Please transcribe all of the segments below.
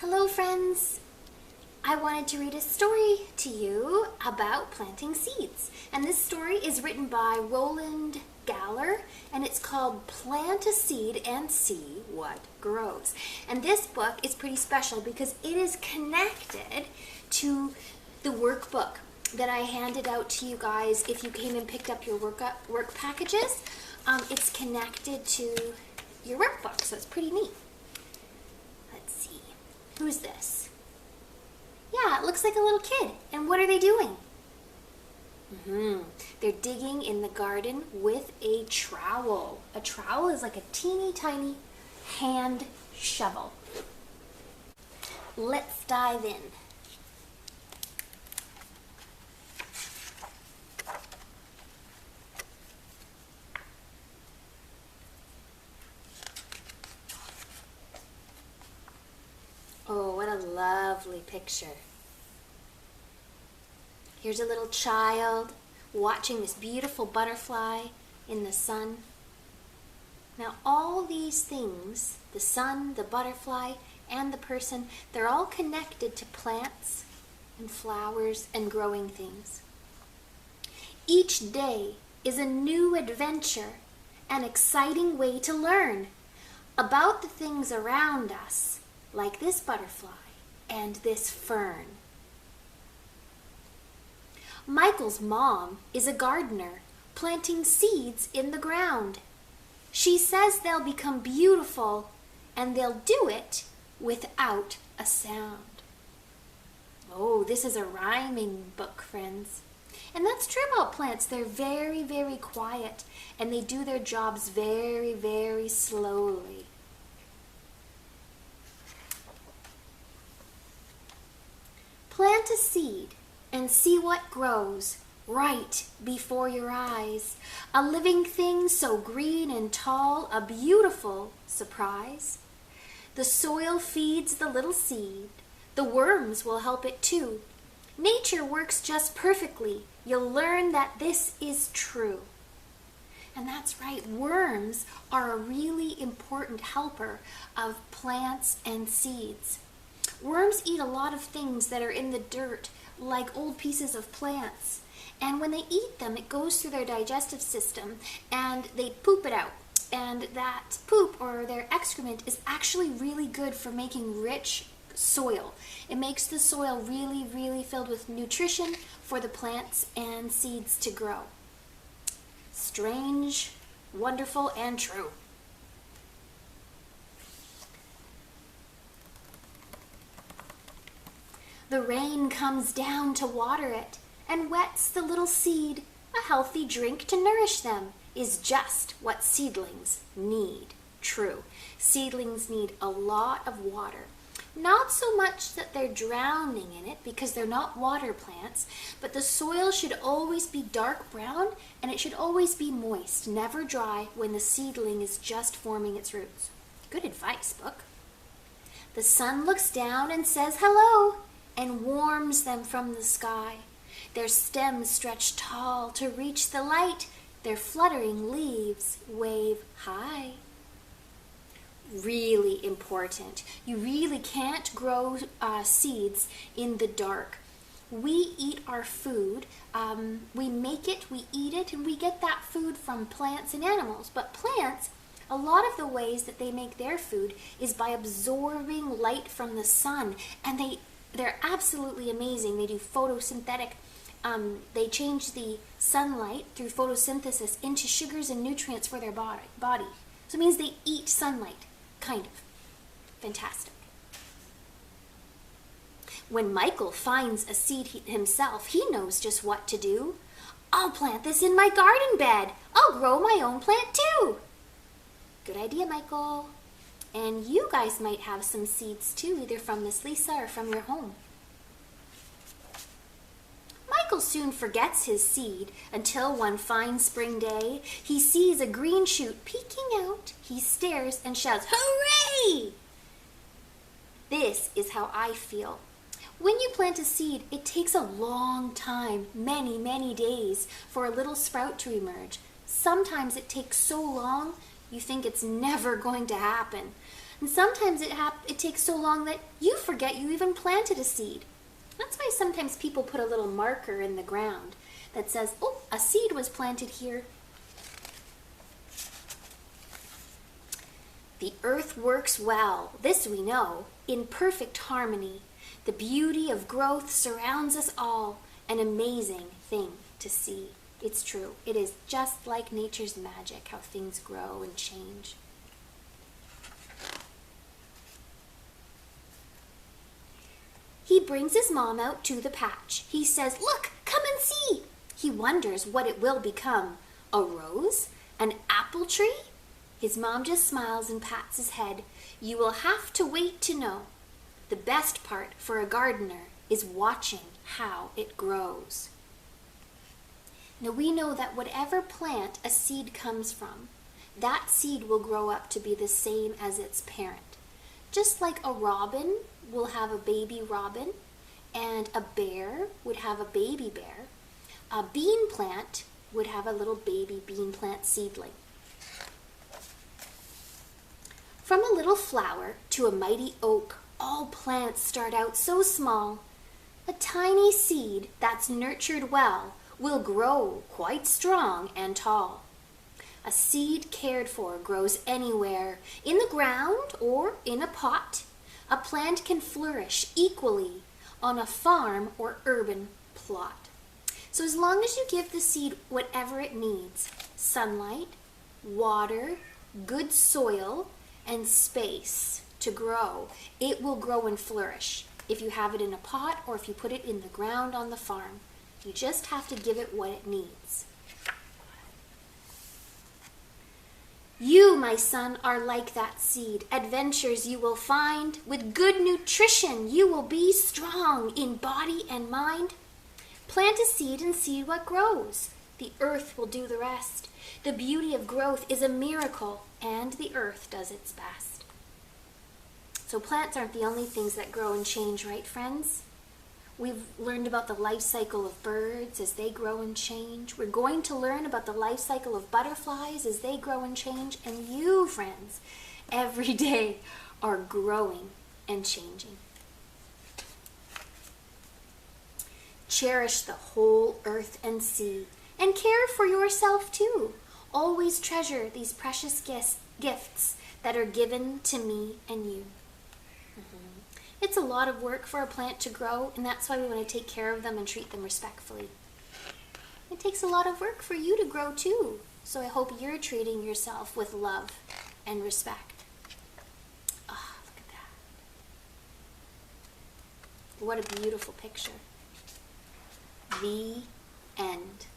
Hello friends! I wanted to read a story to you about planting seeds. And this story is written by Roland Galler and it's called Plant a Seed and See What Grows. And this book is pretty special because it is connected to the workbook that I handed out to you guys if you came and picked up your work packages. It's connected to your workbook, so it's pretty neat. Let's see. Who's this? Yeah, it looks like a little kid. And what are they doing? They're digging in the garden with a trowel. A trowel is like a teeny tiny hand shovel. Let's dive in. Oh, what a lovely picture. Here's a little child watching this beautiful butterfly in the sun. Now all these things, the sun, the butterfly, and the person, they're all connected to plants and flowers and growing things. Each day is a new adventure, an exciting way to learn about the things around us, like this butterfly and this fern. Michael's mom is a gardener planting seeds in the ground. She says they'll become beautiful and they'll do it without a sound. Oh, this is a rhyming book, friends. And that's true about plants. They're very, very quiet and they do their jobs very, very slowly. Plant a seed and see what grows right before your eyes. A living thing so green and tall, a beautiful surprise. The soil feeds the little seed. The worms will help it too. Nature works just perfectly. You'll learn that this is true. And that's right, worms are a really important helper of plants and seeds. Worms eat a lot of things that are in the dirt, like old pieces of plants. And when they eat them, it goes through their digestive system and they poop it out. And that poop, or their excrement, is actually really good for making rich soil. It makes the soil really, really filled with nutrition for the plants and seeds to grow. Strange, wonderful, and true. The rain comes down to water it and wets the little seed. A healthy drink to nourish them is just what seedlings need. True, seedlings need a lot of water. Not so much that they're drowning in it because they're not water plants, but the soil should always be dark brown and it should always be moist, never dry when the seedling is just forming its roots. Good advice, book. The sun looks down and says hello, and warms them from the sky. Their stems stretch tall to reach the light. Their fluttering leaves wave high. Really important. You really can't grow seeds in the dark. We eat our food, we make it, we eat it, and we get that food from plants and animals. But plants, a lot of the ways that they make their food is by absorbing light from the sun, and they're absolutely amazing. They do photosynthetic. They change the sunlight through photosynthesis into sugars and nutrients for their body. So it means they eat sunlight, kind of. Fantastic. When Michael finds a seed himself, he knows just what to do. I'll plant this in my garden bed. I'll grow my own plant too. Good idea, Michael. And you guys might have some seeds too, either from Miss Lisa or from your home. Michael soon forgets his seed until one fine spring day, he sees a green shoot peeking out. He stares and shouts, "Hooray!" This is how I feel. When you plant a seed, it takes a long time, many, many days, for a little sprout to emerge. Sometimes it takes so long, you think it's never going to happen. And sometimes it takes so long that you forget you even planted a seed. That's why sometimes people put a little marker in the ground that says, oh, a seed was planted here. The earth works well, this we know, in perfect harmony. The beauty of growth surrounds us all, an amazing thing to see. It's true. It is just like nature's magic, how things grow and change. He brings his mom out to the patch. He says, look, come and see. He wonders what it will become. A rose? An apple tree? His mom just smiles and pats his head. You will have to wait to know. The best part for a gardener is watching how it grows. Now we know that whatever plant a seed comes from, that seed will grow up to be the same as its parent. Just like a robin will have a baby robin, and a bear would have a baby bear, a bean plant would have a little baby bean plant seedling. From a little flower to a mighty oak, all plants start out so small. A tiny seed that's nurtured well will grow quite strong and tall. A seed cared for grows anywhere, in the ground or in a pot. A plant can flourish equally on a farm or urban plot. So as long as you give the seed whatever it needs, sunlight, water, good soil, and space to grow, it will grow and flourish. If you have it in a pot or if you put it in the ground on the farm, you just have to give it what it needs. You, my son, are like that seed. Adventures you will find. With good nutrition, you will be strong in body and mind. Plant a seed and see what grows. The earth will do the rest. The beauty of growth is a miracle, and the earth does its best. So plants aren't the only things that grow and change, right, friends? We've learned about the life cycle of birds as they grow and change. We're going to learn about the life cycle of butterflies as they grow and change. And you, friends, every day are growing and changing. Cherish the whole earth and sea, and care for yourself too. Always treasure these precious gifts that are given to me and you. It's a lot of work for a plant to grow, and that's why we want to take care of them and treat them respectfully. It takes a lot of work for you to grow too, so I hope you're treating yourself with love and respect. Oh, look at that. What a beautiful picture. The end.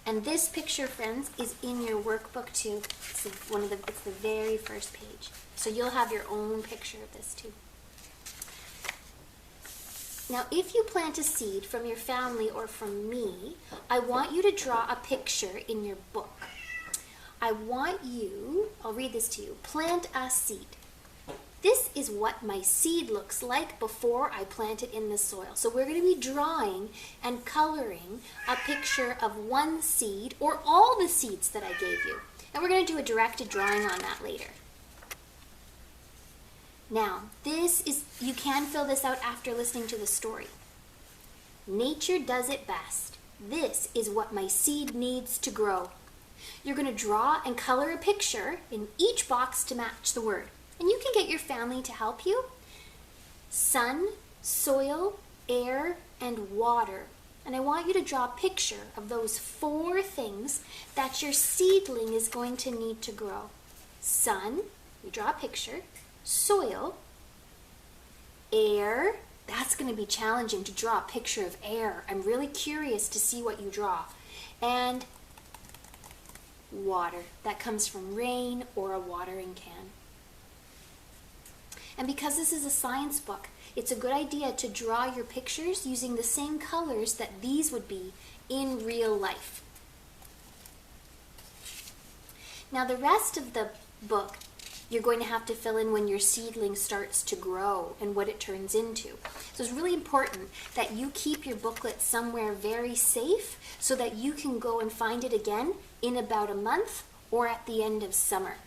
And this picture, friends, is in your workbook too. It's the very first page. So you'll have your own picture of this too. Now, if you plant a seed from your family or from me, I want you to draw a picture in your book. I want you, I'll read this to you, plant a seed. This is what my seed looks like before I plant it in the soil. So we're going to be drawing and coloring a picture of one seed or all the seeds that I gave you. And we're going to do a directed drawing on that later. Now, you can fill this out after listening to the story. Nature does it best. This is what my seed needs to grow. You're going to draw and color a picture in each box to match the word. And you can get your family to help you. Sun, soil, air, and water. And I want you to draw a picture of those 4 things that your seedling is going to need to grow. Sun, you draw a picture. Soil, air, that's going to be challenging to draw a picture of air. I'm really curious to see what you draw. And water, that comes from rain or a watering can. And because this is a science book, it's a good idea to draw your pictures using the same colors that these would be in real life. Now the rest of the book you're going to have to fill in when your seedling starts to grow and what it turns into. So it's really important that you keep your booklet somewhere very safe so that you can go and find it again in about a month or at the end of summer.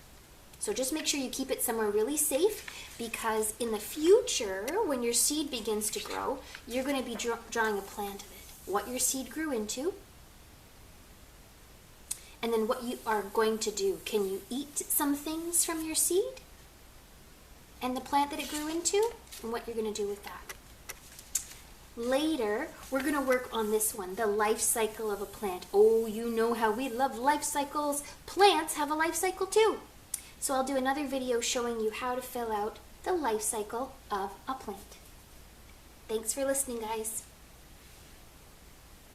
So just make sure you keep it somewhere really safe, because in the future, when your seed begins to grow, you're going to be drawing a plant of it. What your seed grew into, and then what you are going to do. Can you eat some things from your seed and the plant that it grew into, and what you're going to do with that. Later, we're going to work on this one, the life cycle of a plant. Oh, you know how we love life cycles. Plants have a life cycle too. So I'll do another video showing you how to fill out the life cycle of a plant. Thanks for listening, guys.